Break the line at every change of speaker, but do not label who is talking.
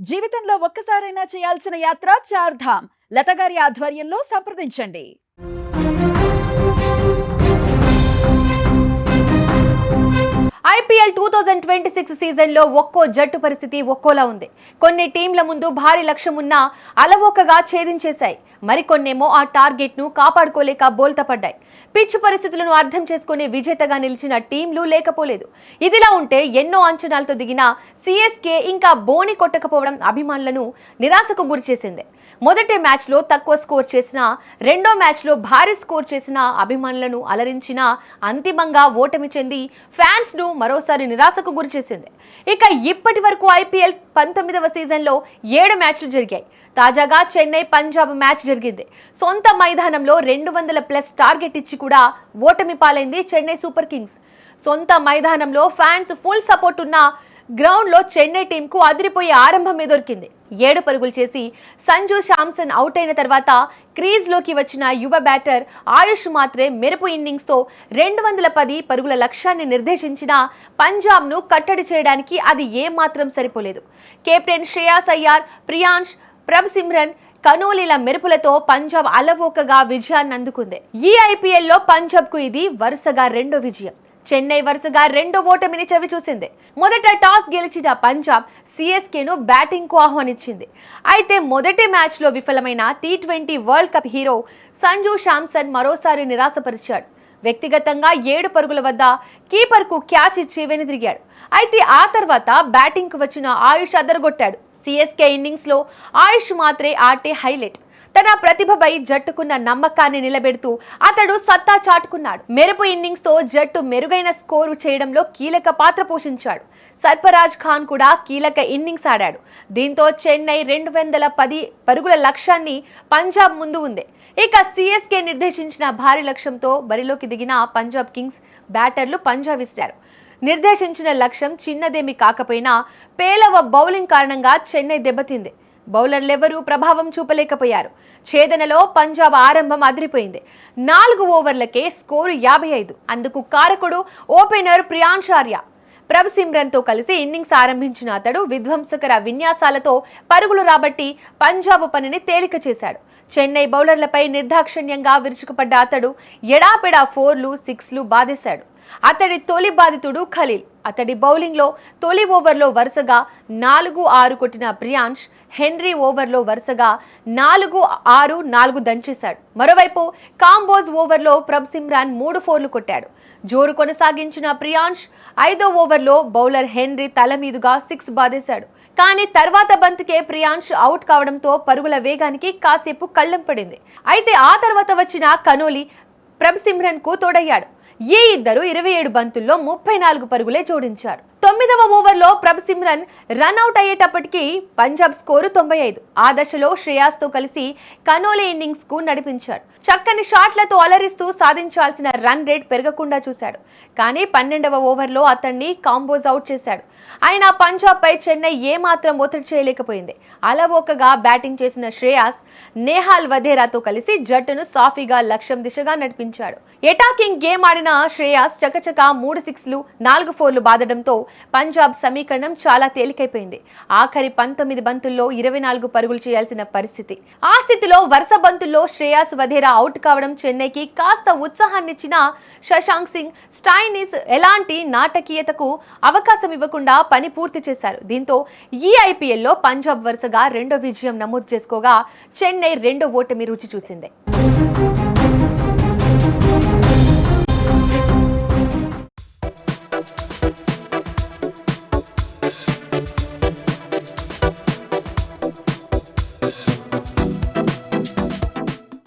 జీవితంలో ఒక్కసారైనా చేయాల్సిన యాత్ర చార్ధామ్. లత గారి ఆధ్వర్యంలో సంప్రదించండి.
ఐపీఎల్ 2026 సీజన్లో ఒక్కో జట్టు పరిస్థితి ఒక్కోలా ఉంది. కొన్ని టీంల ముందు భారీ లక్ష్యం ఉన్నా అలవోకగా ఛేదించేశాయి. మరికొన్నేమో ఆ టార్గెట్ను కాపాడుకోలేక బోల్తపడ్డాయి. పిచ్ పరిస్థితులను అర్థం చేసుకుని విజేతగా నిలిచిన టీంలు లేకపోలేదు. ఇదిలా ఉంటే ఎన్నో అంచనాలతో దిగిన సిఎస్కే ఇంకా బోని కొట్టకపోవడం అభిమానులను నిరాశకు గురిచేసింది. మొదటి మ్యాచ్లో తక్కువ స్కోర్ చేసినా, రెండో మ్యాచ్లో భారీ స్కోర్ చేసిన అభిమానులను అలరించిన అంతిమంగా ఓటమి చెంది ఫ్యాన్స్ను మరోసారి నిరాశకు గురిచేసింది. ఇక ఇప్పటి వరకు ఐపీఎల్ 19వ సీజన్లో 7 మ్యాచ్లు జరిగాయి. తాజాగా చెన్నై పంజాబ్ మ్యాచ్ జరిగింది. సొంత మైదానంలో 200+ టార్గెట్ ఇచ్చి కూడా ఓటమి పాలైంది చెన్నై సూపర్ కింగ్స్. సొంత మైదానంలో ఫ్యాన్స్ ఫుల్ సపోర్ట్ ఉన్న గ్రౌండ్లో చెన్నై టీంకు అదిరిపోయే ఆరంభమే దొరికింది. 7 పరుగులు చేసి సంజు శాంసన్ అవుట్ అయిన తర్వాత క్రీజ్లోకి వచ్చిన యువ బ్యాటర్ ఆయుష్ మాత్రే మెరుపు ఇన్నింగ్స్తో 210 పరుగుల లక్ష్యాన్ని నిర్దేశించిన పంజాబ్ను కట్టడి చేయడానికి అది ఏమాత్రం సరిపోలేదు. కెప్టెన్ శ్రేయాస్ అయ్యార్, ప్రియాంష్, ప్రభ్ సిమ్రన్, కనోలీల మెరుపులతో పంజాబ్ అలవోకగా విజయాన్ని అందుకుంది. ఈ ఐపీఎల్లో పంజాబ్కు ఇది వరుసగా రెండో విజయం. చెన్నై వరుసగా రెండో ఓటమిని చవిచూసింది. మొదట టాస్ గెలిచిన పంజాబ్ సిఎస్కేను బ్యాటింగ్కు ఆహ్వానించింది. అయితే మొదటి మ్యాచ్లో విఫలమైన T20 world cup hero Sanju Samson మరోసారి నిరాశపరిచాడు. వ్యక్తిగతంగా 7 పరుగుల వద్ద కీపర్కు క్యాచ్ ఇచ్చి వెనుదిరిగాడు. అయితే ఆ తర్వాత బ్యాటింగ్కు వచ్చిన ఆయుష్ అదరగొట్టాడు. సిఎస్కే ఇన్నింగ్స్లో ఆయుష్ మాత్రే ఆటే హైలైట్. తన ప్రతిభపై జట్టుకున్న నమ్మకాన్ని నిలబెడుతూ అతడు సత్తా చాటుకున్నాడు. మెరుపు ఇన్నింగ్స్తో జట్టు మెరుగైన స్కోరు చేయడంలో కీలక పాత్ర పోషించాడు. సర్ఫరాజ్ ఖాన్ కూడా కీలక ఇన్నింగ్స్ ఆడాడు. దీంతో చెన్నై 210 పరుగుల లక్ష్యాన్ని పంజాబ్ ముందు ఉంది. ఇక సిఎస్కే నిర్దేశించిన భారీ లక్ష్యంతో బరిలోకి దిగిన పంజాబ్ కింగ్స్ బ్యాటర్లు పంజా విసిరారు. నిర్దేశించిన లక్ష్యం చిన్నదేమీ కాకపోయినా పేలవ బౌలింగ్ కారణంగా చెన్నై దెబ్బతింది. బౌలర్లెవరూ ప్రభావం చూపలేకపోయారు. ఛేదనలో పంజాబ్ ఆరంభం అదిరిపోయింది. 4 ఓవర్లకే స్కోరు 55. అందుకు కారకుడు ఓపెనర్ ప్రియాంష్ ఆర్య. ప్రభ్ సిమ్రన్తో కలిసి ఇన్నింగ్స్ ఆరంభించిన అతడు విధ్వంసకర విన్యాసాలతో పరుగులు రాబట్టి పంజాబ్ పనిని తేలిక చేశాడు. చెన్నై బౌలర్లపై నిర్దాక్షిణ్యంగా విరుచుకుపడ్డ అతడు ఎడాపెడా 4లు, 6లు బాధేశాడు. అతడి తొలి బాధితుడు ఖలీల్. అతడి బౌలింగ్లో తొలి ఓవర్లో వరుసగా 4-6 కొట్టిన ప్రియాంష్ హెన్రీ ఓవర్లో వరుసగా 4-6, 4 దంచేశాడు. మరోవైపు కాంబోజ్ ఓవర్లో ప్రభ్ సిమ్రాన్ 3 4లు కొట్టాడు. జోరు కొనసాగించిన ప్రియాంష్ 5వ ఓవర్లో బౌలర్ హెన్రీ తల మీదుగా 6 బాధేశాడు. కానీ తర్వాత బంతికే ప్రియాంష్ అవుట్ కావడంతో పరుగుల వేగానికి కాసేపు కళ్ళెం పడింది. అయితే ఆ తర్వాత వచ్చిన కనోలీ ప్రభ్ సిమ్రన్ కు తోడయ్యాడు. ఈ ఇద్దరు 27 బంతుల్లో 34 పరుగులే జోడించారు. 9వ ఓవర్లో ప్రభ్ సిమ్రన్ రన్అట్ అయ్యేటప్పటికీ పంజాబ్ స్కోరు 95. ఆ దశలో శ్రేయాస్తో కలిసి కనోలీ ఇన్నింగ్స్ కు నడిపించాడు. చక్కని షాట్లతో అలరిస్తూ సాధించాల్సిన రన్ రేట్ పెరగకుండా చూశాడు. కానీ 12వ ఓవర్లో అతన్ని కాంబోజ్ అవుట్ చేశాడు. అయినా పంజాబ్ పై చెన్నై ఏమాత్రం ఒత్తిడి చేయలేకపోయింది. అలవోకగా బ్యాటింగ్ చేసిన శ్రేయాస్ నేహాల్ వధేరాతో కలిసి జట్టును సాఫీగా లక్ష్యం దిశగా నడిపించాడు. అటాకింగ్ గేమ్ ఆడిన శ్రేయాస్ చకచకా 3 6లు, 4 4లు బాదడంతో పంజాబ్ సమీకరణం చాలా తేలికైపోయింది. ఆఖరి 19 బంతుల్లో 24 పరుగులు చేయాల్సిన పరిస్థితి. ఆ స్థితిలో వరుస బంతుల్లో శ్రేయాస్ వధేరా అవుట్ కావడం చెన్నైకి కాస్త ఉత్సాహాన్నిచ్చిన శశాంక్ సింగ్, స్టైనిస్ ఎలాంటి నాటకీయతకు అవకాశం ఇవ్వకుండా పని పూర్తి చేశారు. దీంతో ఈ ఐపీఎల్లో పంజాబ్ వరుసగా రెండో విజయం నమోదు చేసుకోగా చెన్నై రెండో ఓటమి రుచి చూసింది.